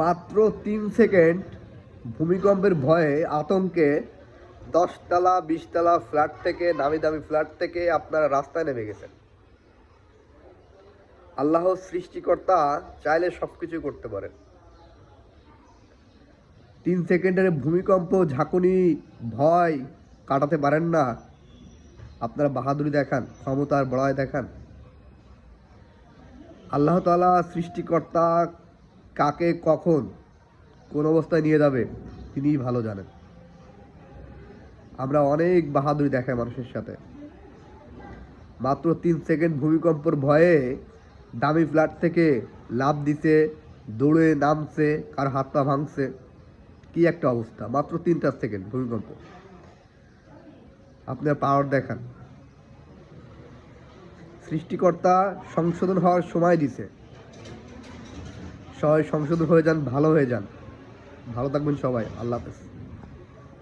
মাত্র 3 সেকেন্ড ভূমিকম্পের ভয়ে আতঙ্কে 10 তলা 20 তলা ফ্ল্যাট থেকে, দামি দামি ফ্ল্যাট থেকে আপনারা রাস্তায় নেমে গেছেন। আল্লাহ সৃষ্টিকর্তা চাইলে সব কিছু করতে পারেন। 3 সেকেন্ডের ভূমিকম্প, ঝাঁকুনি, ভয় কাটাতে পারেন না। আপনারা বাহাদুরি দেখান, ক্ষমতার বড়াই দেখান। আল্লাহ তাআলা সৃষ্টিকর্তা কাকে কখন কোন অবস্থায় নিয়ে যাবে তিনিই ভালো জানেন। আমরা অনেক বাহাদুরি দেখাই মানুষের সাথে। মাত্র 3 সেকেন্ড ভূমিকম্পের ভয়ে দামি ফ্ল্যাট থেকে লাফ দিছে, দৌড়ে নামছে, কার হাত পা ভাঙছে। কি একটা অবস্থা! মাত্র 3টা সেকেন্ড ভূমিকম্প। আপনার পাওয়ার দেখান। সৃষ্টিকর্তা সংশোধন হওয়ার সময় দিছে। সবাই সংশোধন হয়ে যান, ভালো হয়ে যান। ভালো থাকবেন সবাই। আল্লাহ হাফেজ।